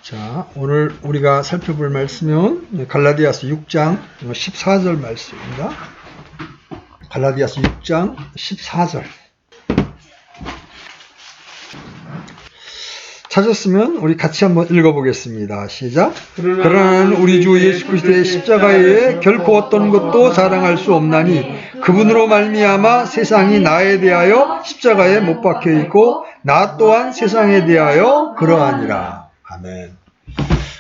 자, 오늘 우리가 살펴볼 말씀은 갈라디아서 6장 14절 말씀입니다. 갈라디아서 6장 14절. 찾았으면 우리 같이 한번 읽어보겠습니다. 시작. 그러나 우리 주 예수 그리스도의 십자가에 결코 어떤 것도 자랑할 수 없나니 그분으로 말미암아 세상이 나에 대하여 십자가에 못 박혀 있고 나 또한 세상에 대하여 그러하니라. 아멘.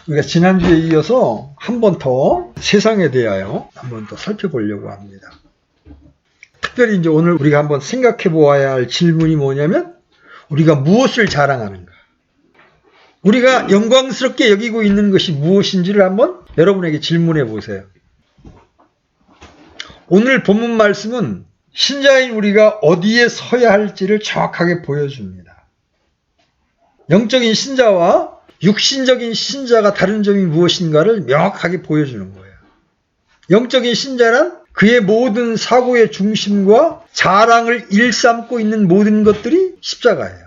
우리가 지난주에 이어서 한 번 더 세상에 대하여 한 번 더 살펴보려고 합니다. 특별히 이제 오늘 우리가 한번 생각해 보아야 할 질문이 뭐냐면 우리가 무엇을 자랑하는가? 우리가 영광스럽게 여기고 있는 것이 무엇인지를 한번 여러분에게 질문해 보세요. 오늘 본문 말씀은 신자인 우리가 어디에 서야 할지를 정확하게 보여줍니다. 영적인 신자와 육신적인 신자가 다른 점이 무엇인가를 명확하게 보여주는 거예요. 영적인 신자란 그의 모든 사고의 중심과 자랑을 일삼고 있는 모든 것들이 십자가예요.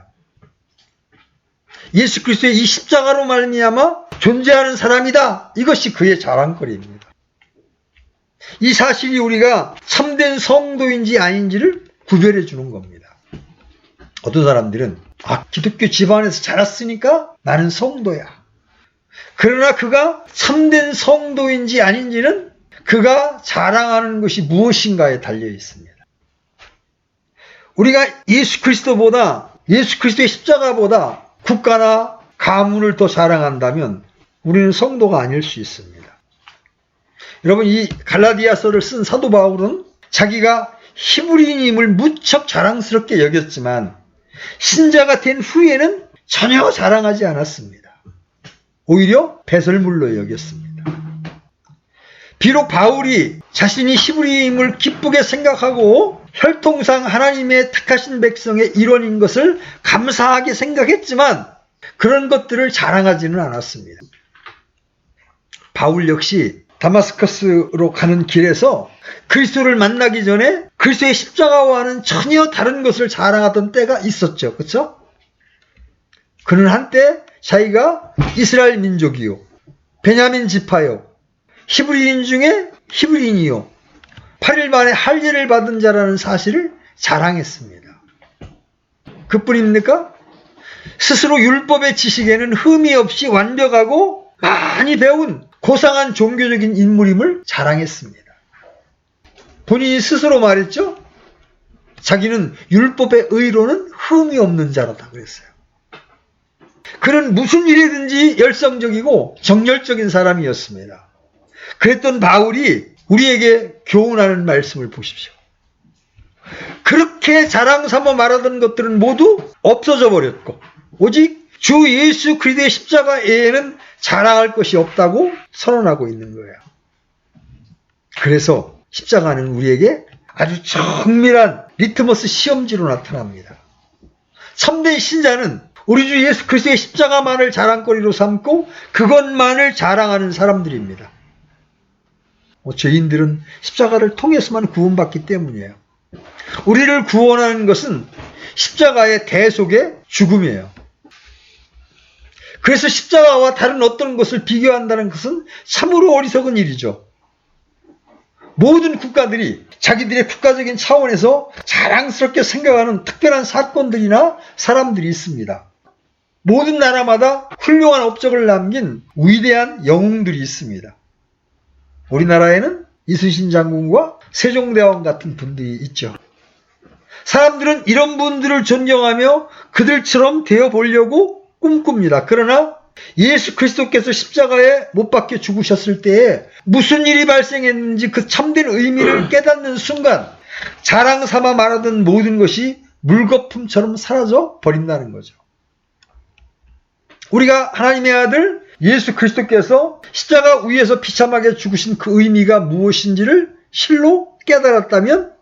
예수 그리스도의 이 십자가로 말미암아 존재하는 사람이다. 이것이 그의 자랑거리입니다. 이 사실이 우리가 참된 성도인지 아닌지를 구별해 주는 겁니다. 어떤 사람들은 기독교 집안에서 자랐으니까 나는 성도야. 그러나 그가 참된 성도인지 아닌지는 그가 자랑하는 것이 무엇인가에 달려 있습니다. 우리가 예수 그리스도의 십자가보다 국가나 가문을 더 자랑한다면 우리는 성도가 아닐 수 있습니다. 여러분, 이 갈라디아서를 쓴 사도 바울은 자기가 히브리인임을 무척 자랑스럽게 여겼지만 신자가 된 후에는 전혀 자랑하지 않았습니다. 오히려 배설물로 여겼습니다. 비록 바울이 자신이 히브리임을 기쁘게 생각하고 혈통상 하나님의 택하신 백성의 일원인 것을 감사하게 생각했지만 그런 것들을 자랑하지는 않았습니다. 바울 역시 다마스커스로 가는 길에서 그리스도를 만나기 전에 그리스도의 십자가와는 전혀 다른 것을 자랑하던 때가 있었죠. 그렇죠? 그는 한때 자기가 이스라엘 민족이요, 베냐민 지파요, 히브리인 중에 히브리인이요, 8일 만에 할례를 받은 자라는 사실을 자랑했습니다. 그뿐입니까? 스스로 율법의 지식에는 흠이 없이 완벽하고 많이 배운 고상한 종교적인 인물임을 자랑했습니다. 본인이 스스로 말했죠? 자기는 율법의 의로는 흠이 없는 자라다 그랬어요. 그는 무슨 일이든지 열성적이고 정열적인 사람이었습니다. 그랬던 바울이 우리에게 교훈하는 말씀을 보십시오. 그렇게 자랑 삼아 말하던 것들은 모두 없어져 버렸고 오직 주 예수 그리스도의 십자가 외에는 자랑할 것이 없다고 선언하고 있는 거예요. 그래서 십자가는 우리에게 아주 정밀한 리트머스 시험지로 나타납니다. 참된 신자는 우리 주 예수 그리스도의 십자가만을 자랑거리로 삼고 그것만을 자랑하는 사람들입니다. 죄인들은 십자가를 통해서만 구원받기 때문이에요. 우리를 구원하는 것은 십자가의 대속의 죽음이에요. 그래서 십자가와 다른 어떤 것을 비교한다는 것은 참으로 어리석은 일이죠. 모든 국가들이 자기들의 국가적인 차원에서 자랑스럽게 생각하는 특별한 사건들이나 사람들이 있습니다. 모든 나라마다 훌륭한 업적을 남긴 위대한 영웅들이 있습니다. 우리나라에는 이순신 장군과 세종대왕 같은 분들이 있죠. 사람들은 이런 분들을 존경하며 그들처럼 되어보려고 꿈꿉니다. 그러나 예수 그리스도께서 십자가에 못 박혀 죽으셨을 때에 무슨 일이 발생했는지 그 참된 의미를 깨닫는 순간 자랑 삼아 말하던 모든 것이 물거품처럼 사라져 버린다는 거죠. 우리가 하나님의 아들 예수 그리스도께서 십자가 위에서 비참하게 죽으신 그 의미가 무엇인지를 실로 깨달았다면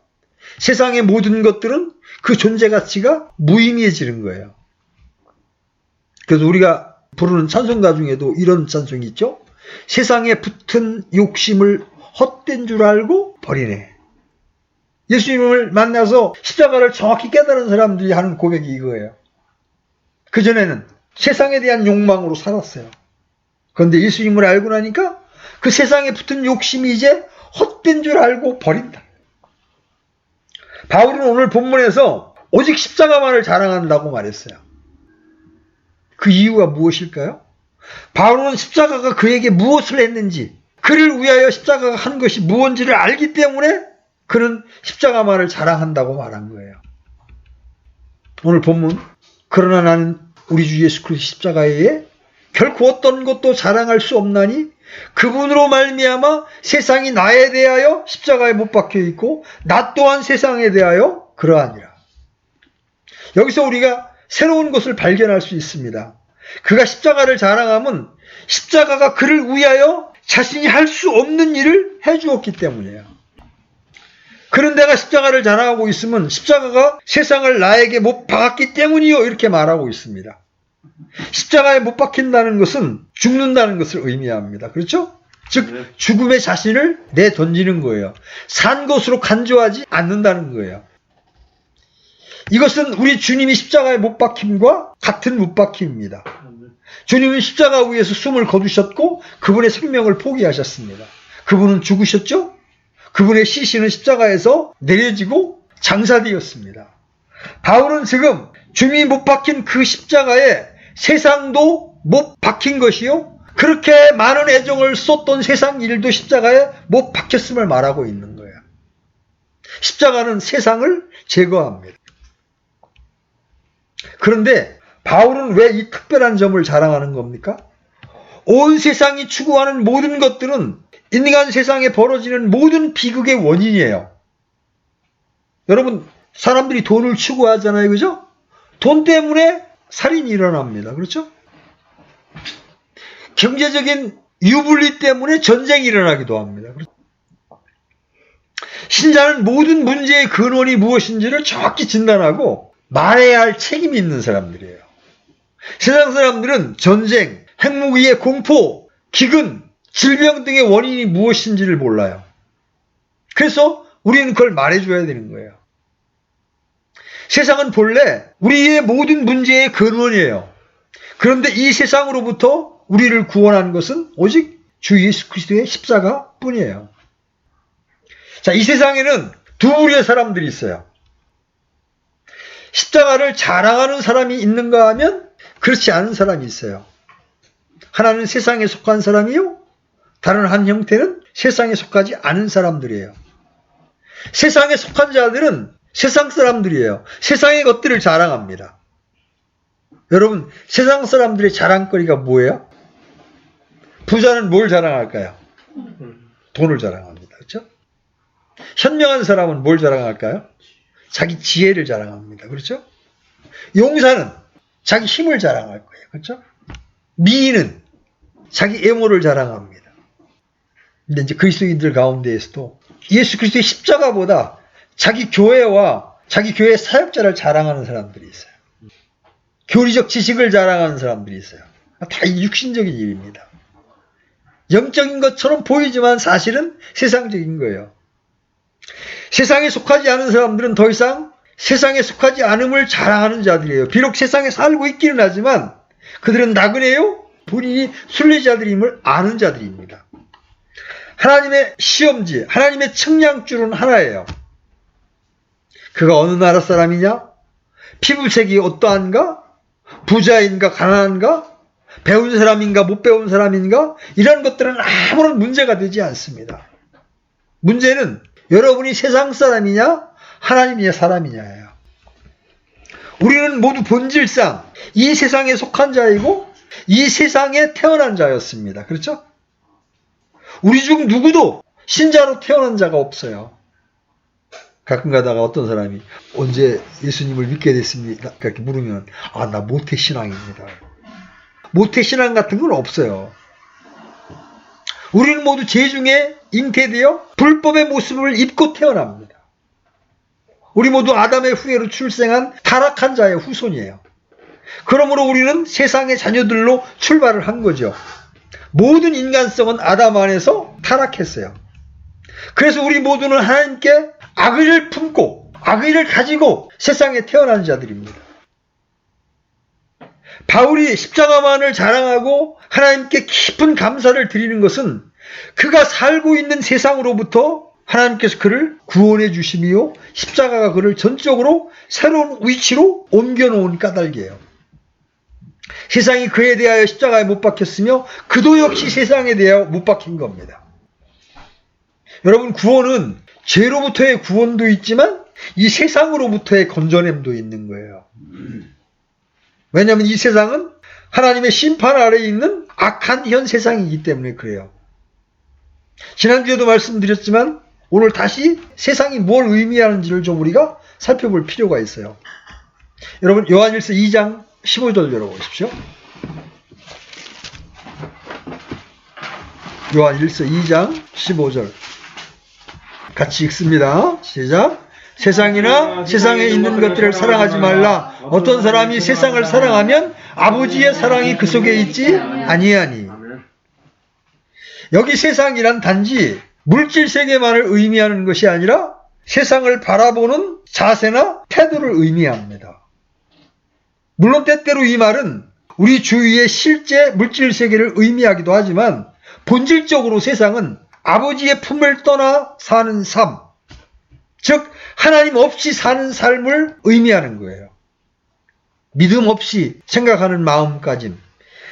세상의 모든 것들은 그 존재 가치가 무의미해지는 거예요. 그래서 우리가 부르는 찬송가 중에도 이런 찬송이 있죠. 세상에 붙은 욕심을 헛된 줄 알고 버리네. 예수님을 만나서 십자가를 정확히 깨달은 사람들이 하는 고백이 이거예요. 그전에는 세상에 대한 욕망으로 살았어요. 그런데 예수님을 알고 나니까 그 세상에 붙은 욕심이 이제 헛된 줄 알고 버린다. 바울은 오늘 본문에서 오직 십자가만을 자랑한다고 말했어요. 그 이유가 무엇일까요? 바울은 십자가가 그에게 무엇을 했는지, 그를 위하여 십자가가 한 것이 무엇인지를 알기 때문에 그는 십자가만을 자랑한다고 말한 거예요. 오늘 본문, 그러나 나는 우리 주 예수 그리스도 십자가에 결코 어떤 것도 자랑할 수 없나니 그분으로 말미암아 세상이 나에 대하여 십자가에 못 박혀 있고 나 또한 세상에 대하여 그러하니라. 여기서 우리가 새로운 것을 발견할 수 있습니다. 그가 십자가를 자랑하면 십자가가 그를 위하여 자신이 할 수 없는 일을 해주었기 때문이에요. 그런 내가 십자가를 자랑하고 있으면 십자가가 세상을 나에게 못 박았기 때문이요, 이렇게 말하고 있습니다. 십자가에 못 박힌다는 것은 죽는다는 것을 의미합니다. 그렇죠? 즉 죽음의 자신을 내던지는 거예요. 산 것으로 간주하지 않는다는 거예요. 이것은 우리 주님이 십자가에 못 박힘과 같은 못 박힘입니다. 주님은 십자가 위에서 숨을 거두셨고 그분의 생명을 포기하셨습니다. 그분은 죽으셨죠? 그분의 시신은 십자가에서 내려지고 장사되었습니다. 바울은 지금 주님이 못 박힌 그 십자가에 세상도 못 박힌 것이요, 그렇게 많은 애정을 쏟던 세상 일도 십자가에 못 박혔음을 말하고 있는 거예요. 십자가는 세상을 제거합니다. 그런데 바울은 왜 이 특별한 점을 자랑하는 겁니까? 온 세상이 추구하는 모든 것들은 인간 세상에 벌어지는 모든 비극의 원인이에요. 여러분, 사람들이 돈을 추구하잖아요. 그죠? 돈 때문에 살인이 일어납니다. 그렇죠? 경제적인 유불리 때문에 전쟁이 일어나기도 합니다. 신자는 모든 문제의 근원이 무엇인지를 정확히 진단하고 말해야 할 책임이 있는 사람들이에요. 세상 사람들은 전쟁, 핵무기의 공포, 기근, 질병 등의 원인이 무엇인지를 몰라요. 그래서 우리는 그걸 말해줘야 되는 거예요. 세상은 본래 우리의 모든 문제의 근원이에요. 그런데 이 세상으로부터 우리를 구원한 것은 오직 주 예수 그리스도의 십자가뿐이에요. 자, 이 세상에는 두 부류의 사람들이 있어요. 십자가를 자랑하는 사람이 있는가 하면 그렇지 않은 사람이 있어요. 하나는 세상에 속한 사람이요, 다른 한 형태는 세상에 속하지 않은 사람들이에요. 세상에 속한 자들은 세상 사람들이에요. 세상의 것들을 자랑합니다. 여러분, 세상 사람들의 자랑거리가 뭐예요? 부자는 뭘 자랑할까요? 돈을 자랑합니다. 그렇죠? 현명한 사람은 뭘 자랑할까요? 자기 지혜를 자랑합니다. 그렇죠? 용사는 자기 힘을 자랑할 거예요. 그렇죠? 미인은 자기 외모를 자랑합니다. 근데 이제 그리스도인들 가운데에서도 예수 그리스도의 십자가보다 자기 교회와 자기 교회 사역자를 자랑하는 사람들이 있어요. 교리적 지식을 자랑하는 사람들이 있어요. 다 육신적인 일입니다. 영적인 것처럼 보이지만 사실은 세상적인 거예요. 세상에 속하지 않은 사람들은 더 이상 세상에 속하지 않음을 자랑하는 자들이에요. 비록 세상에 살고 있기는 하지만 그들은 나그네요, 본인이 순례자들임을 아는 자들입니다. 하나님의 시험지, 하나님의 측량줄은 하나예요. 그가 어느 나라 사람이냐? 피부색이 어떠한가? 부자인가 가난한가? 배운 사람인가 못 배운 사람인가? 이런 것들은 아무런 문제가 되지 않습니다. 문제는 여러분이 세상 사람이냐 하나님의 사람이냐예요. 우리는 모두 본질상 이 세상에 속한 자이고 이 세상에 태어난 자였습니다. 그렇죠? 우리 중 누구도 신자로 태어난 자가 없어요. 가끔 가다가 어떤 사람이 언제 예수님을 믿게 됐습니까? 그렇게 물으면 나 모태신앙입니다. 모태신앙 같은 건 없어요. 우리는 모두 죄 중에 잉태되어 불법의 모습을 입고 태어납니다. 우리 모두 아담의 후예로 출생한 타락한 자의 후손이에요. 그러므로 우리는 세상의 자녀들로 출발을 한 거죠. 모든 인간성은 아담 안에서 타락했어요. 그래서 우리 모두는 하나님께 악의를 품고 악의를 가지고 세상에 태어난 자들입니다. 바울이 십자가만을 자랑하고 하나님께 깊은 감사를 드리는 것은 그가 살고 있는 세상으로부터 하나님께서 그를 구원해 주심이요 십자가가 그를 전적으로 새로운 위치로 옮겨놓은 까닭이에요. 세상이 그에 대하여 십자가에 못 박혔으며 그도 역시 세상에 대하여 못 박힌 겁니다. 여러분, 구원은 죄로부터의 구원도 있지만 이 세상으로부터의 건져냄도 있는 거예요. 왜냐하면 이 세상은 하나님의 심판 아래에 있는 악한 현 세상이기 때문에 그래요. 지난주에도 말씀드렸지만 오늘 다시 세상이 뭘 의미하는지를 좀 우리가 살펴볼 필요가 있어요. 여러분, 요한일서 2장 15절 열어보십시오. 요한일서 2장 15절 같이 읽습니다. 시작. 세상이나 세상에 있는 것들을 사랑하지 말라. 어떤 사람이 세상을 사랑하면 아버지의 사랑이 그 속에 있지 아니하니. 여기 세상이란 단지 물질 세계만을 의미하는 것이 아니라 세상을 바라보는 자세나 태도를 의미합니다. 물론 때때로 이 말은 우리 주위의 실제 물질 세계를 의미하기도 하지만 본질적으로 세상은 아버지의 품을 떠나 사는 삶, 즉 하나님 없이 사는 삶을 의미하는 거예요. 믿음 없이 생각하는 마음가짐,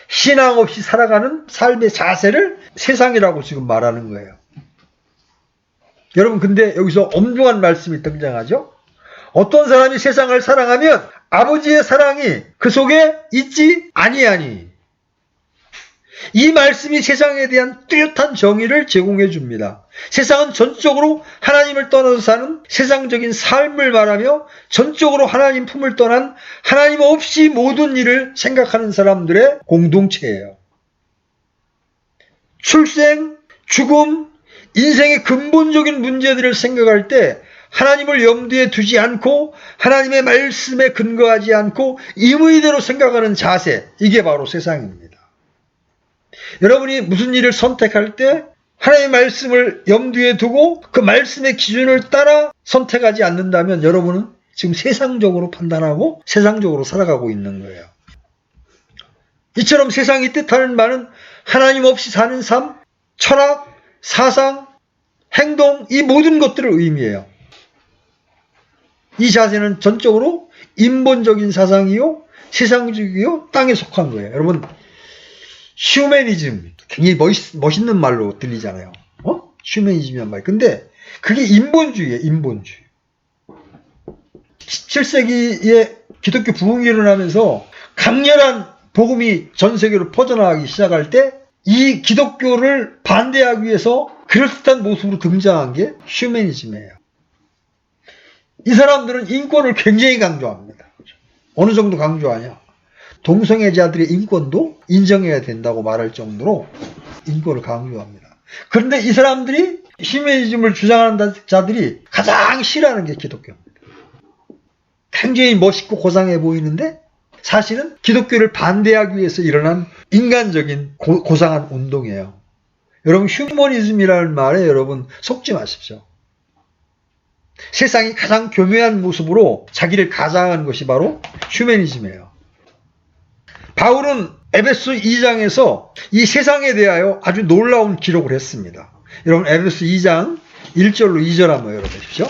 신앙 없이 살아가는 삶의 자세를 세상이라고 지금 말하는 거예요. 여러분, 근데 여기서 엄중한 말씀이 등장하죠. 어떤 사람이 세상을 사랑하면 아버지의 사랑이 그 속에 있지 아니하니. 이 말씀이 세상에 대한 뚜렷한 정의를 제공해 줍니다. 세상은 전적으로 하나님을 떠나서 사는 세상적인 삶을 말하며 전적으로 하나님 품을 떠난 하나님 없이 모든 일을 생각하는 사람들의 공동체예요. 출생, 죽음, 인생의 근본적인 문제들을 생각할 때 하나님을 염두에 두지 않고 하나님의 말씀에 근거하지 않고 임의대로 생각하는 자세, 이게 바로 세상입니다. 여러분이 무슨 일을 선택할 때 하나님의 말씀을 염두에 두고 그 말씀의 기준을 따라 선택하지 않는다면 여러분은 지금 세상적으로 판단하고 세상적으로 살아가고 있는 거예요. 이처럼 세상이 뜻하는 바는 하나님 없이 사는 삶, 철학, 사상, 행동, 이 모든 것들을 의미해요. 이 자세는 전적으로 인본적인 사상이요, 세상적이요, 땅에 속한 거예요. 여러분, 휴머니즘, 굉장히 멋있는 말로 들리잖아요. 휴머니즘이란 말. 근데 그게 인본주의예요, 인본주의. 17세기에 기독교 부흥이 일어나면서 강렬한 복음이 전 세계로 퍼져나가기 시작할 때 이 기독교를 반대하기 위해서 그럴듯한 모습으로 등장한 게 휴머니즘이에요. 이 사람들은 인권을 굉장히 강조합니다. 어느 정도 강조하냐? 동성애자들의 인권도 인정해야 된다고 말할 정도로 인권을 강조합니다. 그런데 이 사람들이 휴머니즘을 주장하는 자들이 가장 싫어하는 게 기독교입니다. 굉장히 멋있고 고상해 보이는데 사실은 기독교를 반대하기 위해서 일어난 인간적인 고상한 운동이에요. 여러분, 휴머니즘이라는 말에 여러분 속지 마십시오. 세상이 가장 교묘한 모습으로 자기를 가장하는 것이 바로 휴머니즘이에요. 바울은 에베소 2장에서 이 세상에 대하여 아주 놀라운 기록을 했습니다. 여러분, 에베소 2장 1절로 2절 한번 열어보십시오.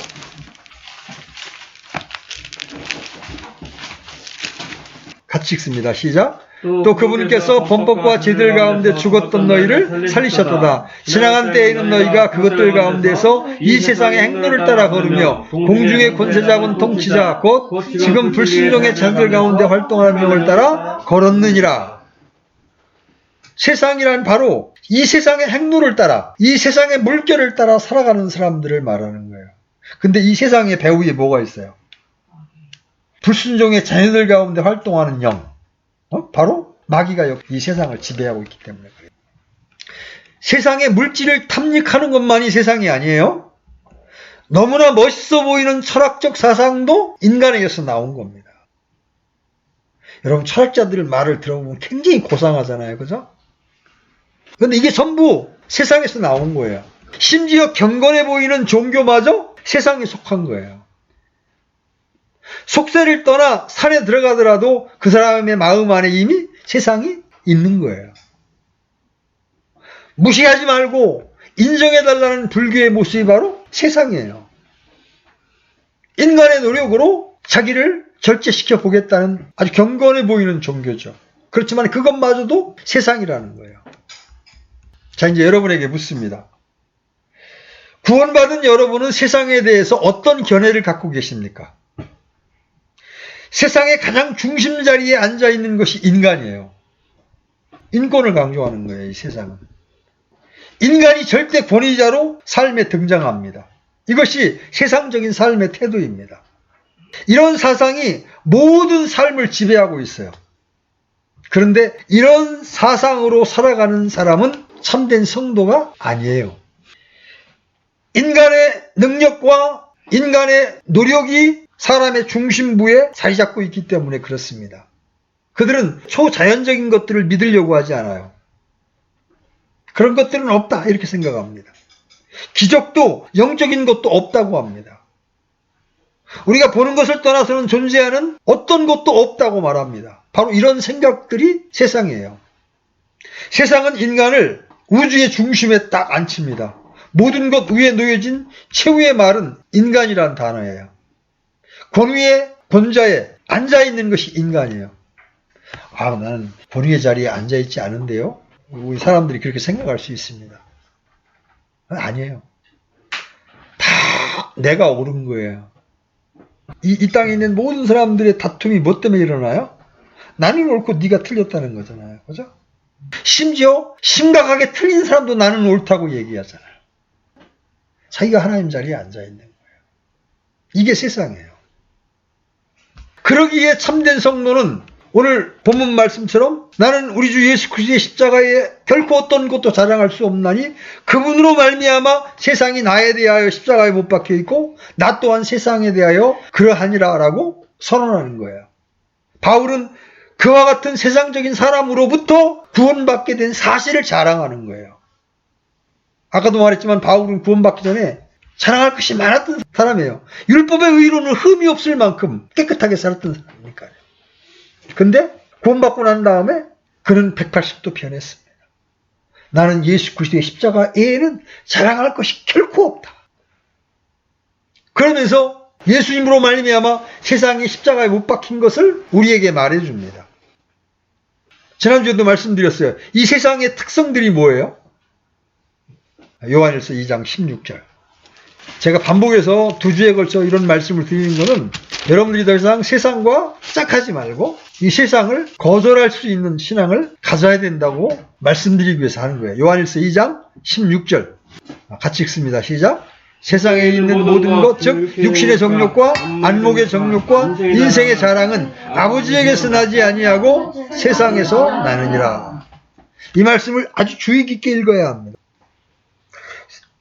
같이 읽습니다. 시작. 또 그분께서 범법과 죄들 가운데 죽었던 너희를 살리셨도다. 지나간 때에는 너희가 그것들 가운데서 이 세상의 행로를 따라 걸으며 공중의 권세 잡은 통치자 곧 지금 불순종의 자들 가운데 활동하는 명을 따라 걸었느니라. 세상이란 바로 이 세상의 행로를 따라, 이 세상의 물결을 따라 살아가는 사람들을 말하는 거예요. 근데 이 세상의 배후에 뭐가 있어요? 불순종의 자녀들 가운데 활동하는 영. 바로 마귀가 이 세상을 지배하고 있기 때문에 그래요. 세상의 물질을 탐닉하는 것만이 세상이 아니에요. 너무나 멋있어 보이는 철학적 사상도 인간에게서 나온 겁니다. 여러분, 철학자들 말을 들어보면 굉장히 고상하잖아요. 그죠? 그런데 이게 전부 세상에서 나온 거예요. 심지어 경건해 보이는 종교마저 세상에 속한 거예요. 속세를 떠나 산에 들어가더라도 그 사람의 마음 안에 이미 세상이 있는 거예요. 무시하지 말고 인정해달라는 불교의 모습이 바로 세상이에요. 인간의 노력으로 자기를 절제시켜 보겠다는 아주 경건해 보이는 종교죠. 그렇지만 그것마저도 세상이라는 거예요. 자, 이제 여러분에게 묻습니다. 구원받은 여러분은 세상에 대해서 어떤 견해를 갖고 계십니까? 세상의 가장 중심 자리에 앉아있는 것이 인간이에요. 인권을 강조하는 거예요, 이 세상은. 인간이 절대 권위자로 삶에 등장합니다. 이것이 세상적인 삶의 태도입니다. 이런 사상이 모든 삶을 지배하고 있어요. 그런데 이런 사상으로 살아가는 사람은 참된 성도가 아니에요. 인간의 능력과 인간의 노력이 사람의 중심부에 자리 잡고 있기 때문에 그렇습니다. 그들은 초자연적인 것들을 믿으려고 하지 않아요. 그런 것들은 없다 이렇게 생각합니다. 기적도 영적인 것도 없다고 합니다. 우리가 보는 것을 떠나서는 존재하는 어떤 것도 없다고 말합니다. 바로 이런 생각들이 세상이에요. 세상은 인간을 우주의 중심에 딱 앉힙니다. 모든 것 위에 놓여진 최후의 말은 인간이란 단어예요. 권위의 권자에 앉아있는 것이 인간이에요. 아, 나는 권위의 자리에 앉아있지 않은데요. 우리 사람들이 그렇게 생각할 수 있습니다. 아니에요. 다 내가 옳은 거예요. 이 땅에 있는 모든 사람들의 다툼이 뭐 때문에 일어나요? 나는 옳고 네가 틀렸다는 거잖아요. 그죠? 심지어 심각하게 틀린 사람도 나는 옳다고 얘기하잖아요. 자기가 하나님 자리에 앉아있는 거예요. 이게 세상이에요. 그러기에 참된 성도는 오늘 본문 말씀처럼 나는 우리 주 예수 그리스도의 십자가에 결코 어떤 것도 자랑할 수 없나니 그분으로 말미암아 세상이 나에 대하여 십자가에 못 박혀 있고 나 또한 세상에 대하여 그러하니라 라고 선언하는 거예요. 바울은 그와 같은 세상적인 사람으로부터 구원받게 된 사실을 자랑하는 거예요. 아까도 말했지만 바울은 구원받기 전에 자랑할 것이 많았던 사람이에요. 율법의 의로는 흠이 없을 만큼 깨끗하게 살았던 사람이니까요. 근데 구원받고 난 다음에 그는 180도 변했습니다. 나는 예수 그리스도의 십자가 외에는 자랑할 것이 결코 없다. 그러면서 예수님으로 말미암아 세상이 십자가에 못 박힌 것을 우리에게 말해줍니다. 지난주에도 말씀드렸어요. 이 세상의 특성들이 뭐예요? 요한일서 2장 16절. 제가 반복해서 2주에 걸쳐 이런 말씀을 드리는 것은 여러분들이 더 이상 세상과 짝하지 말고 이 세상을 거절할 수 있는 신앙을 가져야 된다고 말씀드리기 위해서 하는 거예요. 요한일서 2장 16절. 같이 읽습니다. 시작. 세상에 있는 모든 것, 즉 육신의 정욕과 안목의 정욕과 인생의 자랑은 아버지에게서 나지 아니하고 세상에서 나느니라. 이 말씀을 아주 주의 깊게 읽어야 합니다.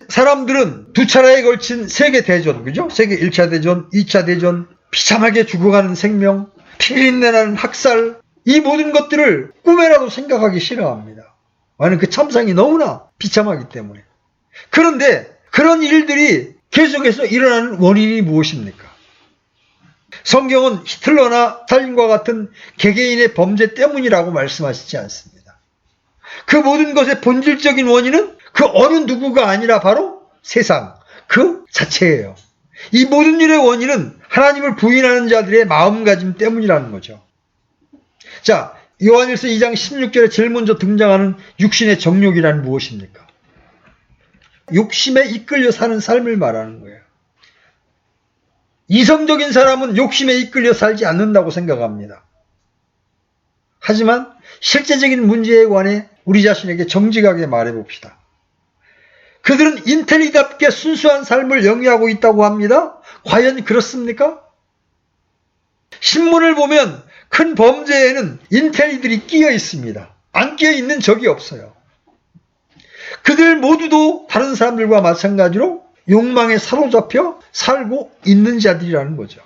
사람들은 두 차례에 걸친 세계 대전, 그죠? 세계 1차 대전, 2차 대전, 비참하게 죽어가는 생명, 피린내나는 학살, 이 모든 것들을 꿈에라도 생각하기 싫어합니다. 왜냐하면 그 참상이 너무나 비참하기 때문에. 그런데 그런 일들이 계속해서 일어나는 원인이 무엇입니까? 성경은 히틀러나 스탈린과 같은 개개인의 범죄 때문이라고 말씀하시지 않습니다. 그 모든 것의 본질적인 원인은 그 어느 누구가 아니라 바로 세상, 그 자체예요. 이 모든 일의 원인은 하나님을 부인하는 자들의 마음가짐 때문이라는 거죠. 자, 요한일서 2장 16절에 제일 먼저 등장하는 육신의 정욕이란 무엇입니까? 욕심에 이끌려 사는 삶을 말하는 거예요. 이성적인 사람은 욕심에 이끌려 살지 않는다고 생각합니다. 하지만 실제적인 문제에 관해 우리 자신에게 정직하게 말해봅시다. 그들은 인텔리답게 순수한 삶을 영위하고 있다고 합니다. 과연 그렇습니까? 신문을 보면 큰 범죄에는 인텔리들이 끼어 있습니다. 안 끼어 있는 적이 없어요. 그들 모두도 다른 사람들과 마찬가지로 욕망에 사로잡혀 살고 있는 자들이라는 거죠.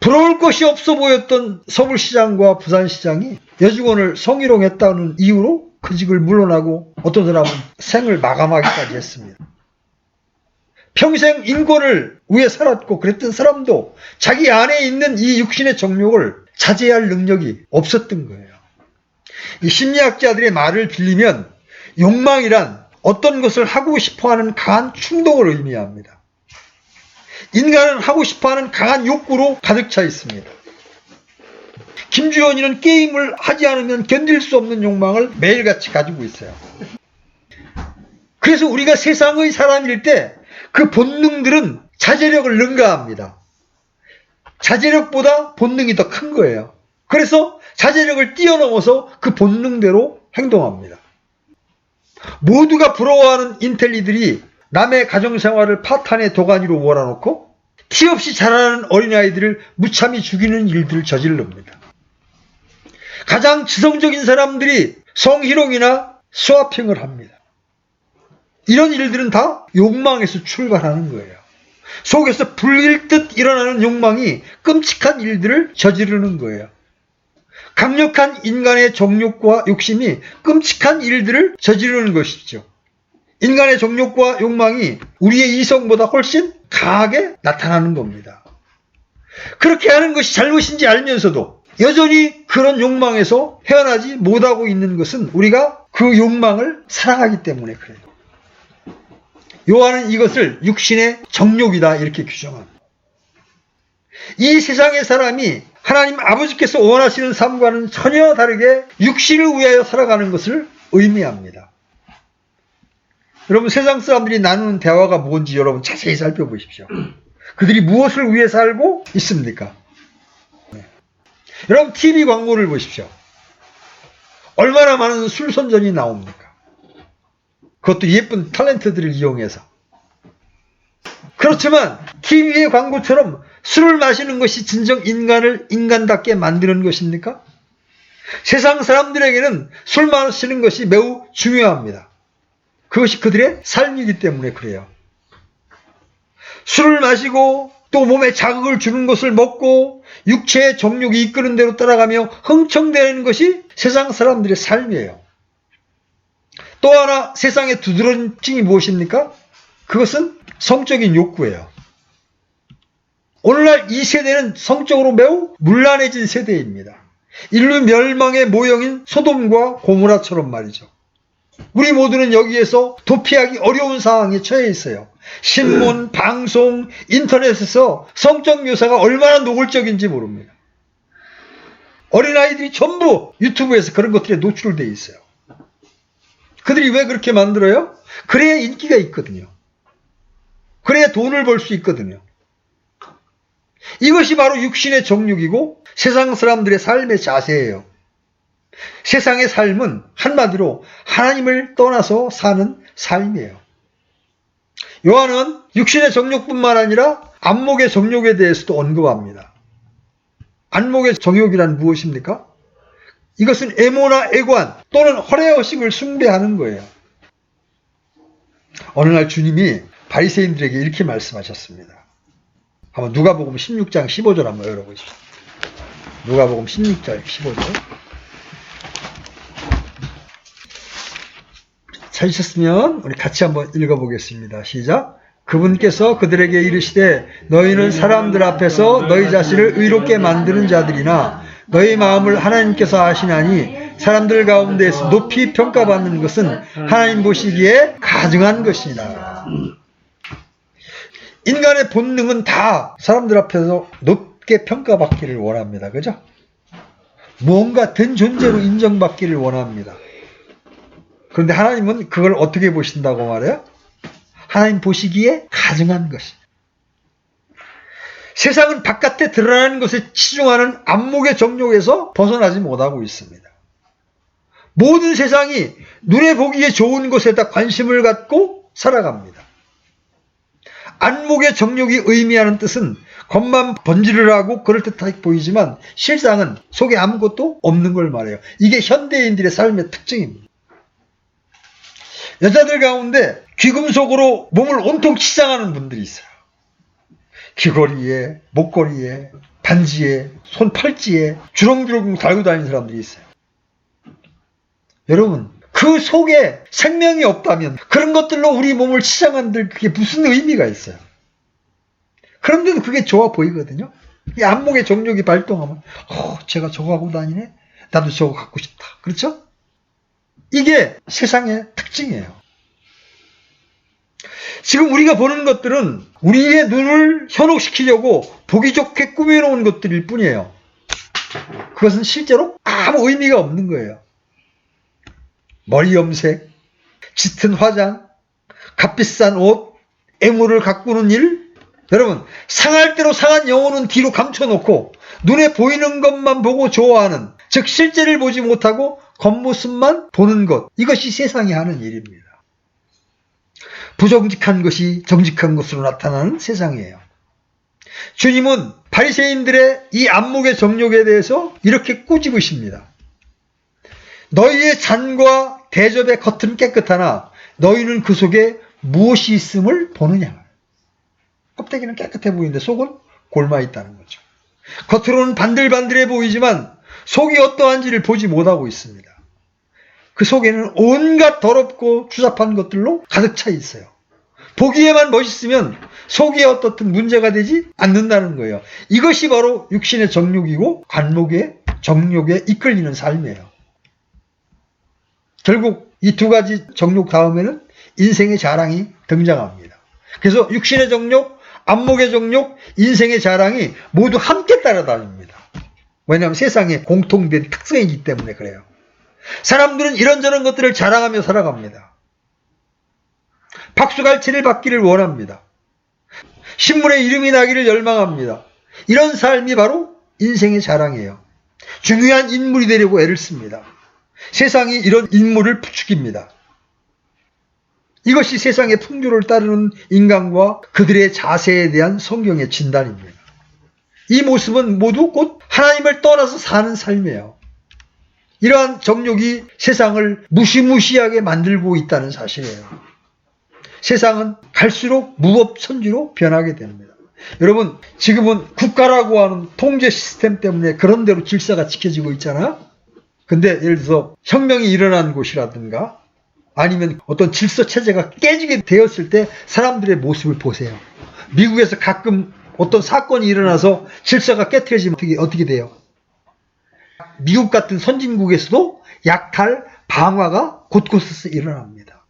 부러울 것이 없어 보였던 서울시장과 부산시장이 여직원을 성희롱했다는 이유로 그 직을 물러나고 어떤 사람은 생을 마감하기까지 했습니다. 평생 인권을 위해 살았고 그랬던 사람도 자기 안에 있는 이 육신의 정욕을 자제할 능력이 없었던 거예요. 이 심리학자들의 말을 빌리면 욕망이란 어떤 것을 하고 싶어하는 강한 충동을 의미합니다. 인간은 하고 싶어하는 강한 욕구로 가득 차 있습니다. 김주현이는 게임을 하지 않으면 견딜 수 없는 욕망을 매일같이 가지고 있어요. 그래서 우리가 세상의 사람일 때 그 본능들은 자제력을 능가합니다. 자제력보다 본능이 더 큰 거예요. 그래서 자제력을 뛰어넘어서 그 본능대로 행동합니다. 모두가 부러워하는 인텔리들이 남의 가정생활을 파탄의 도가니로 몰아놓고 티 없이 자라는 어린아이들을 무참히 죽이는 일들을 저질릅니다. 가장 지성적인 사람들이 성희롱이나 스와핑을 합니다. 이런 일들은 다 욕망에서 출발하는 거예요. 속에서 불일 듯 일어나는 욕망이 끔찍한 일들을 저지르는 거예요. 강력한 인간의 정욕과 욕심이 끔찍한 일들을 저지르는 것이죠. 인간의 정욕과 욕망이 우리의 이성보다 훨씬 강하게 나타나는 겁니다. 그렇게 하는 것이 잘못인지 알면서도 여전히 그런 욕망에서 헤어나지 못하고 있는 것은 우리가 그 욕망을 사랑하기 때문에 그래요. 요한은 이것을 육신의 정욕이다 이렇게 규정합니다. 이 세상의 사람이 하나님 아버지께서 원하시는 삶과는 전혀 다르게 육신을 위하여 살아가는 것을 의미합니다. 여러분 세상 사람들이 나누는 대화가 뭔지 여러분 자세히 살펴보십시오. 그들이 무엇을 위해 살고 있습니까? 여러분 TV 광고를 보십시오. 얼마나 많은 술 선전이 나옵니까? 그것도 예쁜 탤런트들을 이용해서. 그렇지만 TV의 광고처럼 술을 마시는 것이 진정 인간을 인간답게 만드는 것입니까? 세상 사람들에게는 술 마시는 것이 매우 중요합니다. 그것이 그들의 삶이기 때문에 그래요. 술을 마시고 또 몸에 자극을 주는 것을 먹고 육체의 정욕이 이끄는 대로 따라가며 흥청대는 것이 세상 사람들의 삶이에요. 또 하나 세상의 두드러진 찡이 무엇입니까? 그것은 성적인 욕구예요. 오늘날 이 세대는 성적으로 매우 문란해진 세대입니다. 인류 멸망의 모형인 소돔과 고모라처럼 말이죠. 우리 모두는 여기에서 도피하기 어려운 상황에 처해 있어요. 신문, 방송, 인터넷에서 성적 묘사가 얼마나 노골적인지 모릅니다. 어린아이들이 전부 유튜브에서 그런 것들에 노출되어 있어요. 그들이 왜 그렇게 만들어요? 그래야 인기가 있거든요. 그래야 돈을 벌 수 있거든요. 이것이 바로 육신의 정욕이고 세상 사람들의 삶의 자세예요. 세상의 삶은 한마디로 하나님을 떠나서 사는 삶이에요. 요한은 육신의 정욕뿐만 아니라 안목의 정욕에 대해서도 언급합니다. 안목의 정욕이란 무엇입니까? 이것은 애모나 애관 또는 허례허식을 숭배하는 거예요. 어느 날 주님이 바리새인들에게 이렇게 말씀하셨습니다. 한번 누가복음 16장 15절 한번 열어보십시오. 누가복음 16장 15절. 찾으셨으면 우리 같이 한번 읽어보겠습니다. 시작. 그분께서 그들에게 이르시되 너희는 사람들 앞에서 너희 자신을 의롭게 만드는 자들이나 너희 마음을 하나님께서 아시나니 사람들 가운데서 높이 평가받는 것은 하나님 보시기에 가증한 것이니라. 인간의 본능은 다 사람들 앞에서 높게 평가받기를 원합니다. 그죠? 무언가 된 존재로 인정받기를 원합니다. 그런데 하나님은 그걸 어떻게 보신다고 말해요? 하나님 보시기에 가증한 것입니다. 세상은 바깥에 드러나는 것에 치중하는 안목의 정욕에서 벗어나지 못하고 있습니다. 모든 세상이 눈에 보기에 좋은 것에다 관심을 갖고 살아갑니다. 안목의 정욕이 의미하는 뜻은 겉만 번지르르하고 그럴듯하게 보이지만 실상은 속에 아무것도 없는 걸 말해요. 이게 현대인들의 삶의 특징입니다. 여자들 가운데 귀금속으로 몸을 온통 치장하는 분들이 있어요. 귀걸이에, 목걸이에, 반지에, 손 팔찌에 주렁주렁 달고 다니는 사람들이 있어요. 여러분, 그 속에 생명이 없다면 그런 것들로 우리 몸을 치장한들 그게 무슨 의미가 있어요. 그런데도 그게 좋아 보이거든요. 이 안목의 정욕이 발동하면 제가 저거 하고 다니네? 나도 저거 갖고 싶다. 그렇죠? 이게 세상의 특징이에요. 지금 우리가 보는 것들은 우리의 눈을 현혹시키려고 보기 좋게 꾸며놓은 것들일 뿐이에요. 그것은 실제로 아무 의미가 없는 거예요. 머리 염색, 짙은 화장, 값비싼 옷, 애무를 가꾸는 일. 여러분, 상할 대로 상한 영혼은 뒤로 감춰놓고 눈에 보이는 것만 보고 좋아하는, 즉 실제를 보지 못하고 겉모습만 보는 것. 이것이 세상이 하는 일입니다. 부정직한 것이 정직한 것으로 나타나는 세상이에요. 주님은 바리새인들의 이 안목의 정욕에 대해서 이렇게 꾸짖으십니다. 너희의 잔과 대접의 겉은 깨끗하나 너희는 그 속에 무엇이 있음을 보느냐. 껍데기는 깨끗해 보이는데 속은 골마 있다는 거죠. 겉으로는 반들반들해 보이지만 속이 어떠한지를 보지 못하고 있습니다. 그 속에는 온갖 더럽고 추잡한 것들로 가득 차 있어요. 보기에만 멋있으면 속이 어떻든 문제가 되지 않는다는 거예요. 이것이 바로 육신의 정욕이고 관목의 정욕에 이끌리는 삶이에요. 결국 이 두 가지 정욕 다음에는 인생의 자랑이 등장합니다. 그래서 육신의 정욕, 안목의 정욕, 인생의 자랑이 모두 함께 따라다닙니다. 왜냐하면 세상에 공통된 특성이기 때문에 그래요. 사람들은 이런저런 것들을 자랑하며 살아갑니다. 박수갈채를 받기를 원합니다. 신문에 이름이 나기를 열망합니다. 이런 삶이 바로 인생의 자랑이에요. 중요한 인물이 되려고 애를 씁니다. 세상이 이런 인물을 부추깁니다. 이것이 세상의 풍조를 따르는 인간과 그들의 자세에 대한 성경의 진단입니다. 이 모습은 모두 곧 하나님을 떠나서 사는 삶이에요. 이러한 정욕이 세상을 무시무시하게 만들고 있다는 사실이에요. 세상은 갈수록 무법천지로 변하게 됩니다. 여러분, 지금은 국가라고 하는 통제 시스템 때문에 그런 대로 질서가 지켜지고 있잖아요. 근데 예를 들어서 혁명이 일어난 곳이라든가 아니면 어떤 질서 체제가 깨지게 되었을 때 사람들의 모습을 보세요. 미국에서 가끔 어떤 사건이 일어나서 질서가 깨트려지면 어떻게 돼요? 미국 같은 선진국에서도 약탈, 방화가 곳곳에서 일어납니다.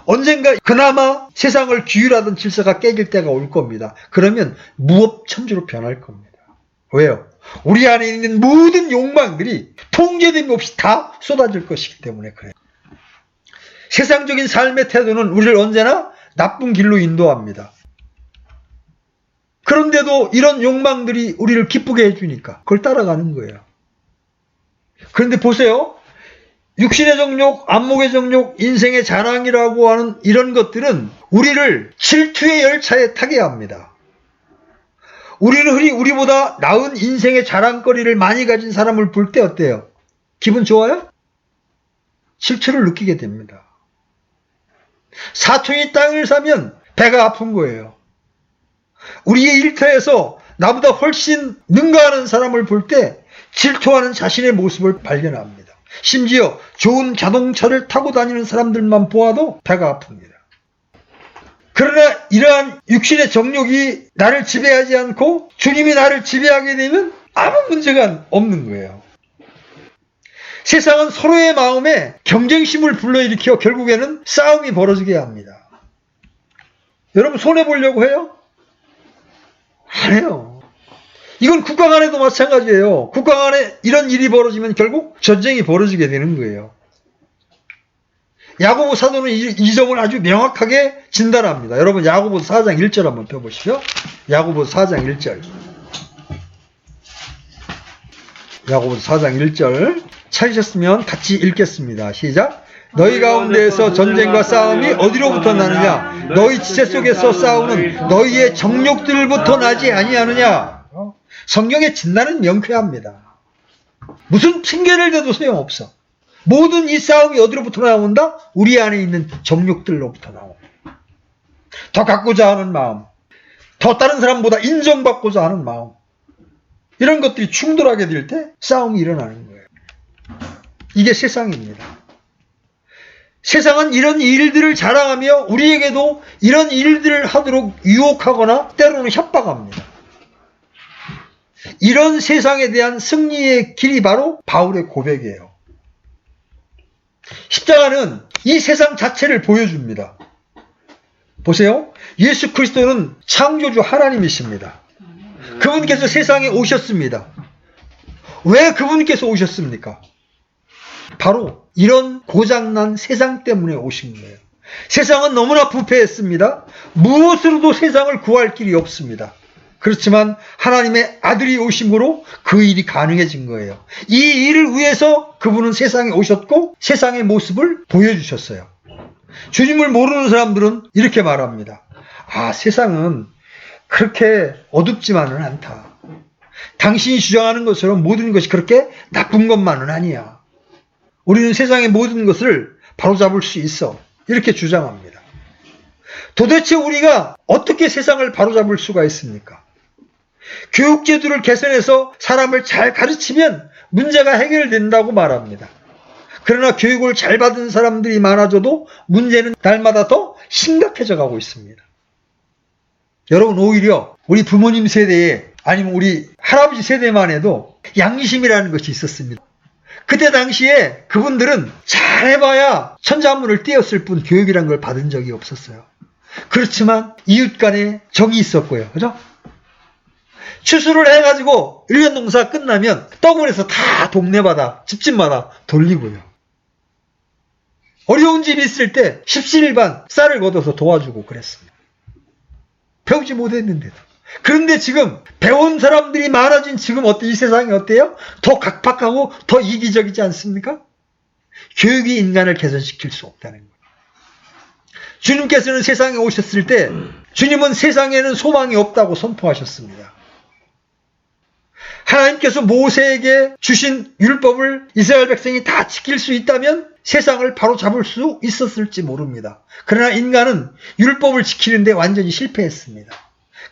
언젠가 그나마 세상을 규율하던 질서가 깨질 때가 올 겁니다. 그러면 무법천지로 변할 겁니다. 왜요? 우리 안에 있는 모든 욕망들이 통제됨 없이 다 쏟아질 것이기 때문에 그래요. 세상적인 삶의 태도는 우리를 언제나 나쁜 길로 인도합니다. 그런데도 이런 욕망들이 우리를 기쁘게 해주니까 그걸 따라가는 거예요. 그런데 보세요. 육신의 정욕, 안목의 정욕, 인생의 자랑이라고 하는 이런 것들은 우리를 질투의 열차에 타게 합니다. 우리는 흔히 우리보다 나은 인생의 자랑거리를 많이 가진 사람을 볼 때 어때요? 기분 좋아요? 질투를 느끼게 됩니다. 사촌이 땅을 사면 배가 아픈 거예요. 우리의 일터에서 나보다 훨씬 능가하는 사람을 볼 때 질투하는 자신의 모습을 발견합니다. 심지어 좋은 자동차를 타고 다니는 사람들만 보아도 배가 아픕니다. 그러나 이러한 육신의 정욕이 나를 지배하지 않고 주님이 나를 지배하게 되면 아무 문제가 없는 거예요. 세상은 서로의 마음에 경쟁심을 불러일으켜 결국에는 싸움이 벌어지게 합니다. 여러분 손해보려고 해요? 안 해요. 이건 국가 간에도 마찬가지예요. 국가 간에 이런 일이 벌어지면 결국 전쟁이 벌어지게 되는 거예요. 야고보 사도는 이 점을 아주 명확하게 진단합니다. 여러분 야고보서 4장 1절 한번 펴보시죠. 야고보서 4장 1절. 야고보서 4장 1절 찾으셨으면 같이 읽겠습니다. 시작. 너희 가운데에서 전쟁과 싸움이 어디로부터 나느냐? 너희 지체 속에서 싸우는 너희의 정욕들부터 나지 아니하느냐? 성경의 진단은 명쾌합니다. 무슨 핑계를 대도 소용없어. 모든 이 싸움이 어디로부터 나온다? 우리 안에 있는 정욕들로부터 나옵니다. 더 갖고자 하는 마음, 더 다른 사람보다 인정받고자 하는 마음, 이런 것들이 충돌하게 될 때 싸움이 일어나는 거예요. 이게 세상입니다. 세상은 이런 일들을 자랑하며 우리에게도 이런 일들을 하도록 유혹하거나 때로는 협박합니다. 이런 세상에 대한 승리의 길이 바로 바울의 고백이에요. 십자가는 이 세상 자체를 보여줍니다. 보세요. 예수 그리스도는 창조주 하나님이십니다. 그분께서 세상에 오셨습니다. 왜 그분께서 오셨습니까? 바로 이런 고장난 세상 때문에 오신 거예요. 세상은 너무나 부패했습니다. 무엇으로도 세상을 구할 길이 없습니다. 그렇지만 하나님의 아들이 오심으로 그 일이 가능해진 거예요. 이 일을 위해서 그분은 세상에 오셨고 세상의 모습을 보여주셨어요. 주님을 모르는 사람들은 이렇게 말합니다. 아, 세상은 그렇게 어둡지만은 않다. 당신이 주장하는 것처럼 모든 것이 그렇게 나쁜 것만은 아니야. 우리는 세상의 모든 것을 바로잡을 수 있어. 이렇게 주장합니다. 도대체 우리가 어떻게 세상을 바로잡을 수가 있습니까? 교육제도를 개선해서 사람을 잘 가르치면 문제가 해결된다고 말합니다. 그러나 교육을 잘 받은 사람들이 많아져도 문제는 날마다 더 심각해져 가고 있습니다. 여러분, 오히려 우리 부모님 세대에 아니면 우리 할아버지 세대만 해도 양심이라는 것이 있었습니다. 그때 당시에 그분들은 잘해봐야 천자문을 띄었을 뿐 교육이란 걸 받은 적이 없었어요. 그렇지만 이웃 간에 정이 있었고요. 그죠? 추수를 해가지고 1년 농사 끝나면 떡을 해서 다 동네마다 집집마다 돌리고요. 어려운 집이 있을 때 십시일반 쌀을 걷어서 도와주고 그랬습니다. 배우지 못했는데도. 그런데 지금 배운 사람들이 많아진 지금 이 세상이 어때요? 더 각박하고 더 이기적이지 않습니까? 교육이 인간을 개선시킬 수 없다는 거예요. 주님께서는 세상에 오셨을 때 주님은 세상에는 소망이 없다고 선포하셨습니다. 하나님께서 모세에게 주신 율법을 이스라엘 백성이 다 지킬 수 있다면 세상을 바로잡을 수 있었을지 모릅니다. 그러나 인간은 율법을 지키는데 완전히 실패했습니다.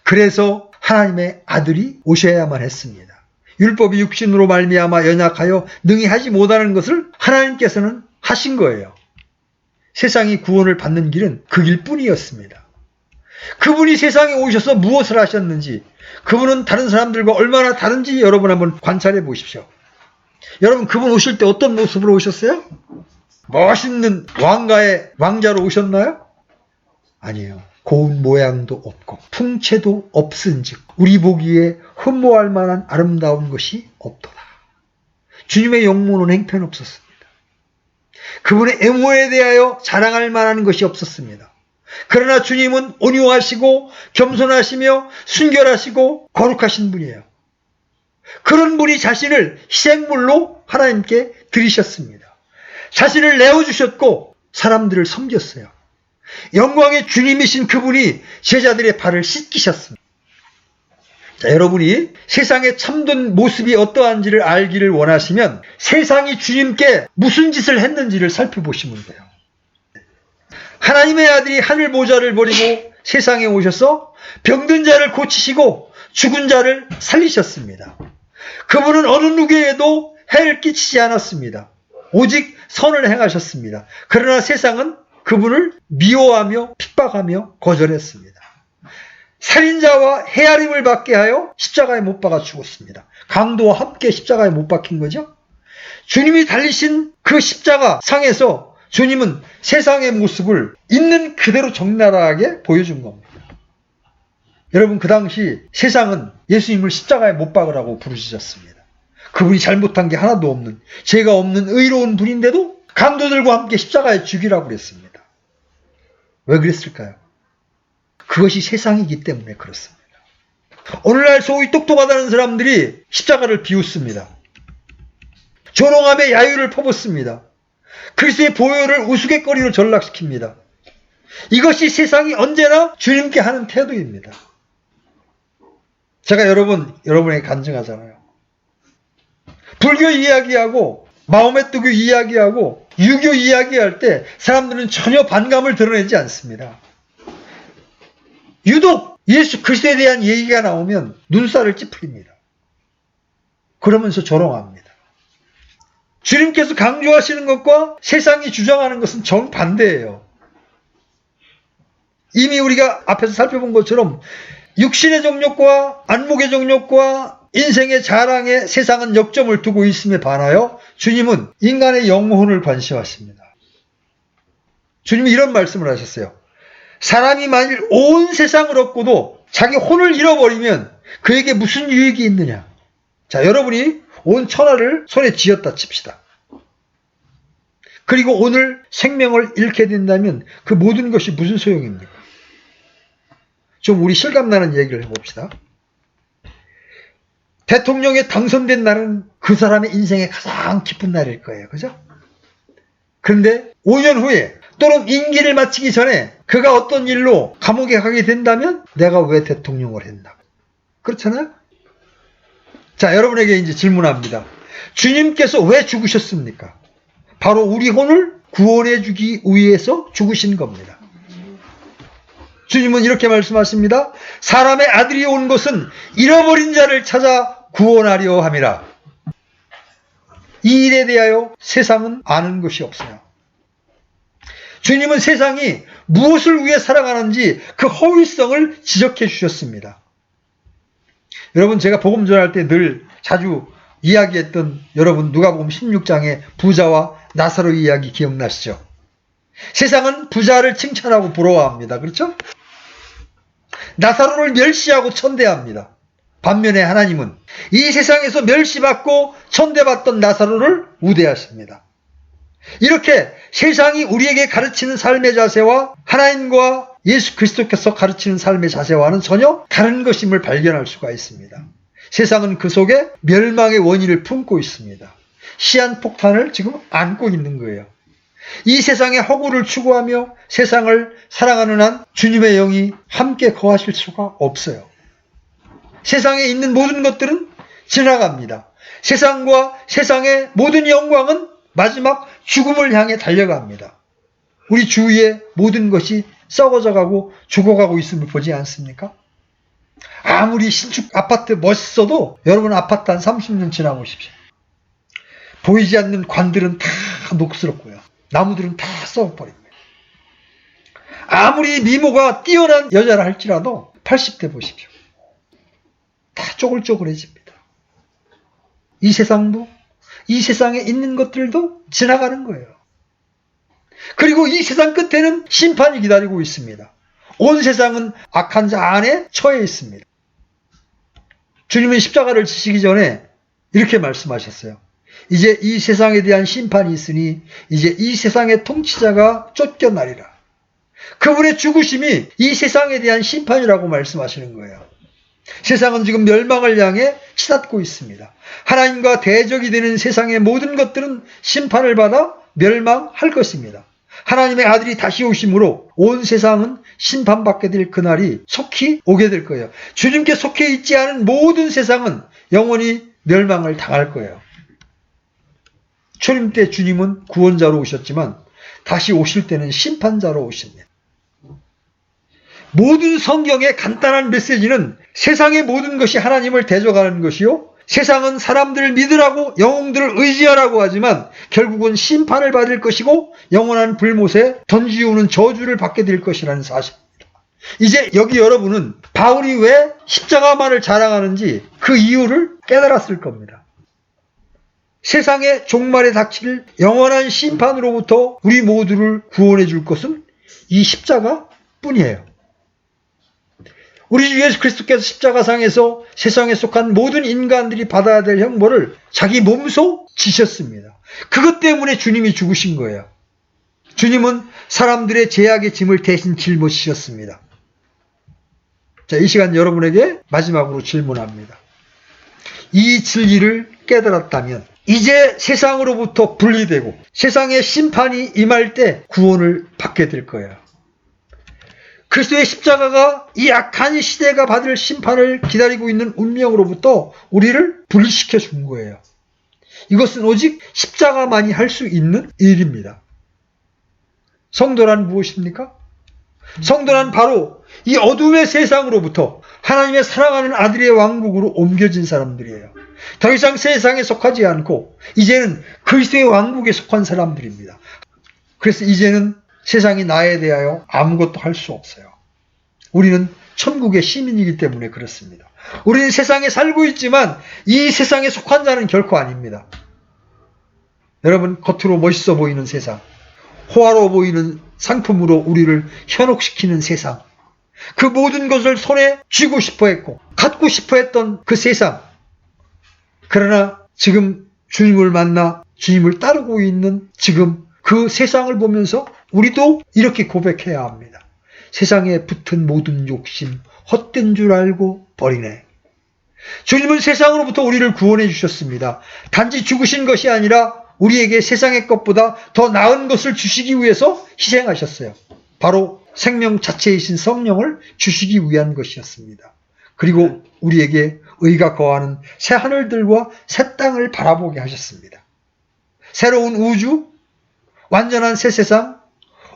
그래서 하나님의 아들이 오셔야만 했습니다. 율법이 육신으로 말미암아 연약하여 능히 하지 못하는 것을 하나님께서는 하신 거예요. 세상이 구원을 받는 길은 그 길뿐이었습니다. 그분이 세상에 오셔서 무엇을 하셨는지, 그분은 다른 사람들과 얼마나 다른지 여러분 한번 관찰해 보십시오. 여러분, 그분 오실 때 어떤 모습으로 오셨어요? 멋있는 왕가의 왕자로 오셨나요? 아니에요. 고운 모양도 없고 풍채도 없은즉 우리 보기에 흠모할 만한 아름다운 것이 없도다. 주님의 용모는 행편없었습니다. 그분의 애모에 대하여 자랑할 만한 것이 없었습니다. 그러나 주님은 온유하시고 겸손하시며 순결하시고 거룩하신 분이에요. 그런 분이 자신을 희생물로 하나님께 드리셨습니다. 자신을 내어주셨고 사람들을 섬겼어요. 영광의 주님이신 그분이 제자들의 발을 씻기셨습니다. 자, 여러분이 세상의 참된 모습이 어떠한지를 알기를 원하시면 세상이 주님께 무슨 짓을 했는지를 살펴보시면 돼요. 하나님의 아들이 하늘 보좌를 버리고 세상에 오셔서 병든 자를 고치시고 죽은 자를 살리셨습니다. 그분은 어느 누구에도 해를 끼치지 않았습니다. 오직 선을 행하셨습니다. 그러나 세상은 그분을 미워하며 핍박하며 거절했습니다. 살인자와 헤아림을 받게 하여 십자가에 못 박아 죽었습니다. 강도와 함께 십자가에 못 박힌 거죠. 주님이 달리신 그 십자가 상에서 주님은 세상의 모습을 있는 그대로 적나라하게 보여준 겁니다. 여러분, 그 당시 세상은 예수님을 십자가에 못 박으라고 부르짖었습니다. 그분이 잘못한 게 하나도 없는, 죄가 없는 의로운 분인데도 강도들과 함께 십자가에 죽이라고 그랬습니다. 왜 그랬을까요? 그것이 세상이기 때문에 그렇습니다. 오늘날 소위 똑똑하다는 사람들이 십자가를 비웃습니다. 조롱함에 야유를 퍼붓습니다. 그리스도의 보혈을 우스갯거리로 전락시킵니다. 이것이 세상이 언제나 주님께 하는 태도입니다. 제가 여러분에게 간증하잖아요. 불교 이야기하고 마호메 뜨교 이야기하고 유교 이야기할 때 사람들은 전혀 반감을 드러내지 않습니다. 유독 예수 그리스도에 대한 얘기가 나오면 눈살을 찌푸립니다. 그러면서 조롱합니다. 주님께서 강조하시는 것과 세상이 주장하는 것은 정반대예요. 이미 우리가 앞에서 살펴본 것처럼 육신의 정욕과 안목의 정욕과 인생의 자랑에 세상은 역점을 두고 있음에 반하여 주님은 인간의 영혼을 관심하십니다. 주님이 이런 말씀을 하셨어요. 사람이 만일 온 세상을 얻고도 자기 혼을 잃어버리면 그에게 무슨 유익이 있느냐. 자, 여러분이 온 천하를 손에 쥐었다 칩시다. 그리고 오늘 생명을 잃게 된다면 그 모든 것이 무슨 소용입니까? 좀 우리 실감나는 얘기를 해봅시다. 대통령에 당선된 날은 그 사람의 인생의 가장 기쁜 날일 거예요. 그죠? 그런데 5년 후에 또는 임기를 마치기 전에 그가 어떤 일로 감옥에 가게 된다면 내가 왜 대통령을 했나? 그렇잖아요? 자, 여러분에게 이제 질문합니다. 주님께서 왜 죽으셨습니까? 바로 우리 혼을 구원해 주기 위해서 죽으신 겁니다. 주님은 이렇게 말씀하십니다. 사람의 아들이 온 것은 잃어버린 자를 찾아 구원하려 함이라. 이 일에 대하여 세상은 아는 것이 없어요. 주님은 세상이 무엇을 위해 살아가는지 그 허위성을 지적해 주셨습니다. 여러분, 제가 복음 전할 때 늘 자주 이야기했던 여러분 누가복음 16장의 부자와 나사로 이야기 기억나시죠? 세상은 부자를 칭찬하고 부러워합니다. 그렇죠? 나사로를 멸시하고 천대합니다. 반면에 하나님은 이 세상에서 멸시받고 천대받던 나사로를 우대하십니다. 이렇게 세상이 우리에게 가르치는 삶의 자세와 하나님과 예수 그리스도께서 가르치는 삶의 자세와는 전혀 다른 것임을 발견할 수가 있습니다. 세상은 그 속에 멸망의 원인을 품고 있습니다. 시한폭탄을 지금 안고 있는 거예요. 이 세상의 허구를 추구하며 세상을 사랑하는 한 주님의 영이 함께 거하실 수가 없어요. 세상에 있는 모든 것들은 지나갑니다. 세상과 세상의 모든 영광은 마지막 죽음을 향해 달려갑니다. 우리 주위의 모든 것이 썩어져가고 죽어가고 있음을 보지 않습니까? 아무리 신축 아파트 멋있어도 여러분 아파트 한 30년 지나보십시오. 보이지 않는 관들은 다 녹슬었고요. 나무들은 다 썩어버립니다. 아무리 미모가 뛰어난 여자라 할지라도 80대 보십시오. 다 쪼글쪼글해집니다. 이 세상도, 이 세상에 있는 것들도 지나가는 거예요. 그리고 이 세상 끝에는 심판이 기다리고 있습니다. 온 세상은 악한 자 안에 처해 있습니다. 주님은 십자가를 지시기 전에 이렇게 말씀하셨어요. 이제 이 세상에 대한 심판이 있으니 이제 이 세상의 통치자가 쫓겨나리라. 그분의 죽으심이 이 세상에 대한 심판이라고 말씀하시는 거예요. 세상은 지금 멸망을 향해 치닫고 있습니다. 하나님과 대적이 되는 세상의 모든 것들은 심판을 받아 멸망할 것입니다. 하나님의 아들이 다시 오심으로 온 세상은 심판받게 될 그날이 속히 오게 될 거예요. 주님께 속해 있지 않은 모든 세상은 영원히 멸망을 당할 거예요. 초림 때 주님은 구원자로 오셨지만 다시 오실 때는 심판자로 오십니다. 모든 성경의 간단한 메시지는 세상의 모든 것이 하나님을 대적하는 것이요, 세상은 사람들을 믿으라고 영웅들을 의지하라고 하지만 결국은 심판을 받을 것이고 영원한 불못에 던지우는 저주를 받게 될 것이라는 사실입니다. 이제 여기 여러분은 바울이 왜 십자가만을 자랑하는지 그 이유를 깨달았을 겁니다. 세상의 종말에 닥칠 영원한 심판으로부터 우리 모두를 구원해 줄 것은 이 십자가뿐이에요. 우리 주 예수 그리스도께서 십자가상에서 세상에 속한 모든 인간들이 받아야 될 형벌을 자기 몸소 지셨습니다. 그것 때문에 주님이 죽으신 거예요. 주님은 사람들의 죄악의 짐을 대신 짊어지셨습니다. 자, 이 시간 여러분에게 마지막으로 질문합니다. 이 진리를 깨달았다면 이제 세상으로부터 분리되고 세상의 심판이 임할 때 구원을 받게 될 거예요. 그리스도의 십자가가 이 악한 시대가 받을 심판을 기다리고 있는 운명으로부터 우리를 분리시켜 준 거예요. 이것은 오직 십자가만이 할 수 있는 일입니다. 성도란 무엇입니까? 성도란 바로 이 어둠의 세상으로부터 하나님의 사랑하는 아들의 왕국으로 옮겨진 사람들이에요. 더 이상 세상에 속하지 않고 이제는 그리스도의 왕국에 속한 사람들입니다. 그래서 이제는 세상이 나에 대하여 아무것도 할 수 없어요. 우리는 천국의 시민이기 때문에 그렇습니다. 우리는 세상에 살고 있지만 이 세상에 속한 자는 결코 아닙니다. 여러분, 겉으로 멋있어 보이는 세상, 호화로워 보이는 상품으로 우리를 현혹시키는 세상, 그 모든 것을 손에 쥐고 싶어 했고 갖고 싶어 했던 그 세상, 그러나 지금 주님을 만나 주님을 따르고 있는 지금 그 세상을 보면서 우리도 이렇게 고백해야 합니다. 세상에 붙은 모든 욕심 헛된 줄 알고 버리네. 주님은 세상으로부터 우리를 구원해 주셨습니다. 단지 죽으신 것이 아니라 우리에게 세상의 것보다 더 나은 것을 주시기 위해서 희생하셨어요. 바로 생명 자체이신 성령을 주시기 위한 것이었습니다. 그리고 우리에게 의가 거하는 새 하늘들과 새 땅을 바라보게 하셨습니다. 새로운 우주, 완전한 새 세상,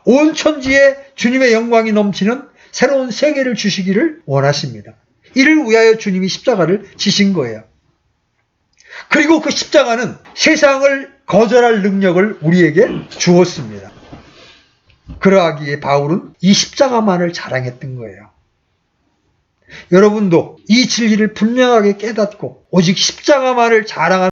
온 천지에 주님의 영광이 넘치는 새로운 세계를 주시기를 원하십니다. 이를 위하여 주님이 십자가를 지신 거예요. 그리고 그 십자가는 세상을 거절할 능력을 우리에게 주었습니다. 그러하기에 바울은 이 십자가만을 자랑했던 거예요. 여러분도 이 진리를 분명하게 깨닫고 오직 십자가만을 자랑하는